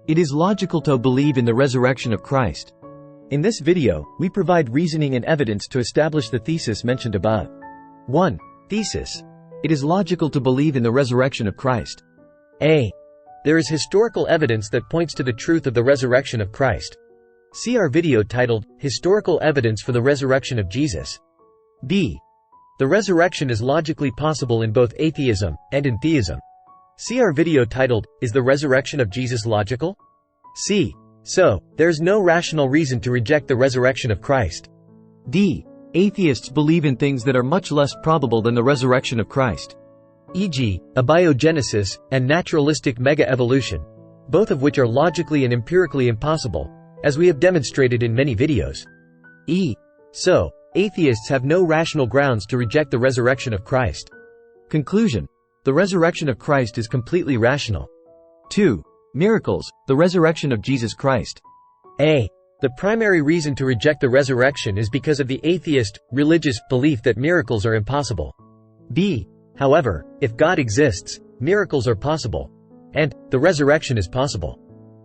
It is logical to believe in the resurrection of Christ. In this video, we provide reasoning and evidence to establish the thesis mentioned above. 1. Thesis. It is logical to believe in the resurrection of Christ. A. There is historical evidence that points to the truth of the resurrection of Christ. See our video titled, Historical Evidence for the Resurrection of Jesus. B. The resurrection is logically possible in both atheism and in theism. See our video titled, Is the Resurrection of Jesus Logical? C. So, there is no rational reason to reject the resurrection of Christ. D. Atheists believe in things that are much less probable than the resurrection of Christ, e.g., abiogenesis and naturalistic mega-evolution, both of which are logically and empirically impossible, as we have demonstrated in many videos. E. So, atheists have no rational grounds to reject the resurrection of Christ. Conclusion. The resurrection of Christ is completely rational. 2. Miracles, the resurrection of Jesus Christ. A. The primary reason to reject the resurrection is because of the atheist, religious belief that miracles are impossible. B. However, if God exists, miracles are possible. And, the resurrection is possible.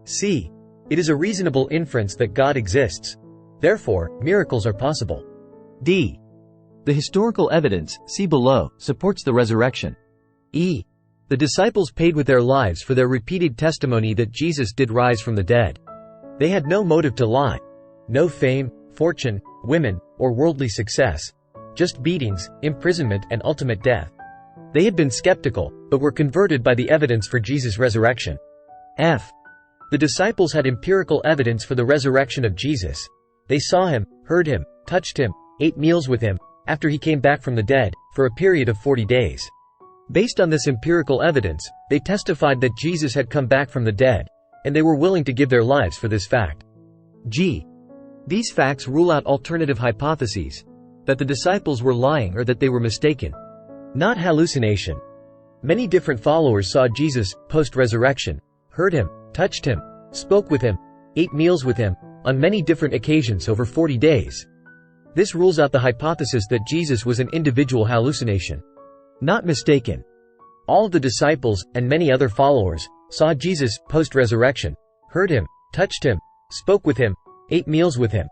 C. It is a reasonable inference that God exists. Therefore, miracles are possible. D. The historical evidence, see below, supports the resurrection. E. The disciples paid with their lives for their repeated testimony that Jesus did rise from the dead. They had no motive to lie. No fame, fortune, women, or worldly success. Just beatings, imprisonment, and ultimate death. They had been skeptical, but were converted by the evidence for Jesus' resurrection. F. The disciples had empirical evidence for the resurrection of Jesus. They saw him, heard him, touched him, ate meals with him, after he came back from the dead, for a period of 40 days. Based on this empirical evidence, they testified that Jesus had come back from the dead, and they were willing to give their lives for this fact. G. These facts rule out alternative hypotheses, that the disciples were lying or that they were mistaken. Not hallucination. Many different followers saw Jesus, post-resurrection, heard him, touched him, spoke with him, ate meals with him, on many different occasions over 40 days. This rules out the hypothesis that Jesus was an individual hallucination. Not mistaken. All of the disciples, and many other followers, saw Jesus, post-resurrection, heard him, touched him, spoke with him, ate meals with him.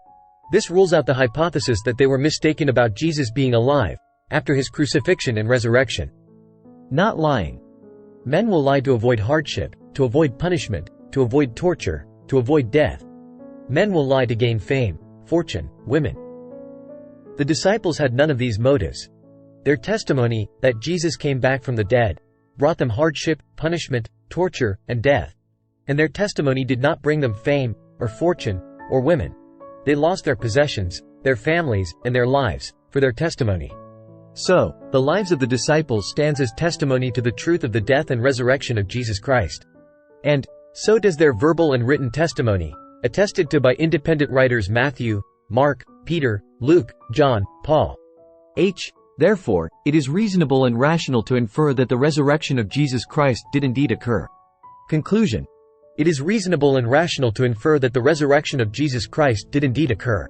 This rules out the hypothesis that they were mistaken about Jesus being alive, after his crucifixion and resurrection. Not lying. Men will lie to avoid hardship, to avoid punishment, to avoid torture, to avoid death. Men will lie to gain fame, fortune, women. The disciples had none of these motives. Their testimony, that Jesus came back from the dead, brought them hardship, punishment, torture, and death. And their testimony did not bring them fame, or fortune, or women. They lost their possessions, their families, and their lives, for their testimony. So, the lives of the disciples stands as testimony to the truth of the death and resurrection of Jesus Christ. And, so does their verbal and written testimony, attested to by independent writers Matthew, Mark, Peter, Luke, John, Paul. H. Therefore, it is reasonable and rational to infer that the resurrection of Jesus Christ did indeed occur. Conclusion. It is reasonable and rational to infer that the resurrection of Jesus Christ did indeed occur.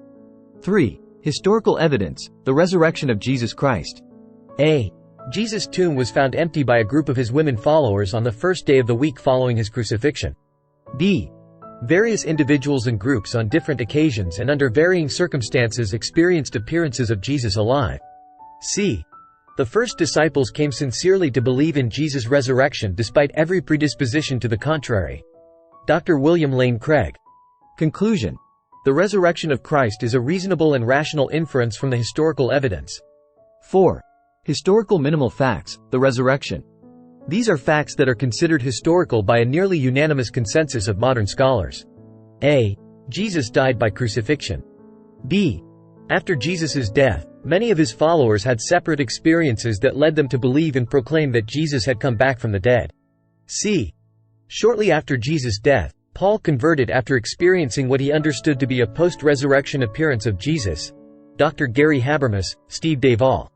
3. Historical evidence, the resurrection of Jesus Christ. A. Jesus' tomb was found empty by a group of his women followers on the first day of the week following his crucifixion. B. Various individuals and groups on different occasions and under varying circumstances experienced appearances of Jesus alive. C. The first disciples came sincerely to believe in Jesus' resurrection despite every predisposition to the contrary. Dr. William Lane Craig. Conclusion. The resurrection of Christ is a reasonable and rational inference from the historical evidence. 4. Historical minimal facts, the resurrection. These are facts that are considered historical by a nearly unanimous consensus of modern scholars. A. Jesus died by crucifixion. B. After Jesus' death, many of his followers had separate experiences that led them to believe and proclaim that Jesus had come back from the dead. C. Shortly after Jesus' death, Paul converted after experiencing what he understood to be a post-resurrection appearance of Jesus. Dr. Gary Habermas, Steve Duvall.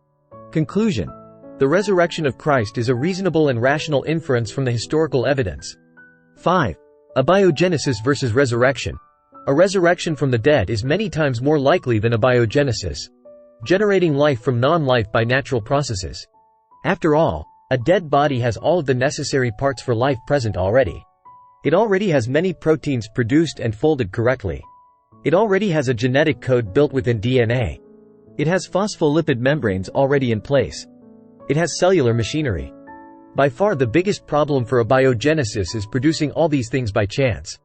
Conclusion. The resurrection of Christ is a reasonable and rational inference from the historical evidence. 5. Abiogenesis versus resurrection. A resurrection from the dead is many times more likely than abiogenesis, generating life from non-life by natural processes. After all, a dead body has all of the necessary parts for life present already. It already has many proteins produced and folded correctly. It already has a genetic code built within DNA. It has phospholipid membranes already in place. It has cellular machinery. By far the biggest problem for abiogenesis is producing all these things by chance.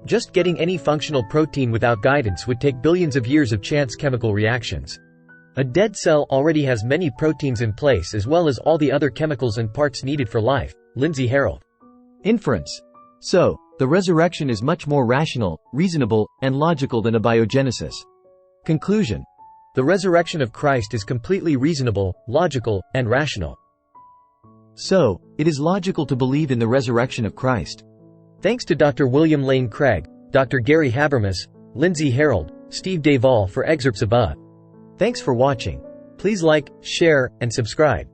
Just getting any functional protein without guidance would take billions of years of chance chemical reactions. A dead cell already has many proteins in place as well as all the other chemicals and parts needed for life. Lindsay Harold. Inference. So, the resurrection is much more rational, reasonable, and logical than abiogenesis. Conclusion. The resurrection of Christ is completely reasonable, logical, and rational. So, it is logical to believe in the resurrection of Christ. Thanks to Dr. William Lane Craig, Dr. Gary Habermas, Lindsay Harold, Steve Duvall for excerpts above. Thanks for watching. Please like, share, and subscribe.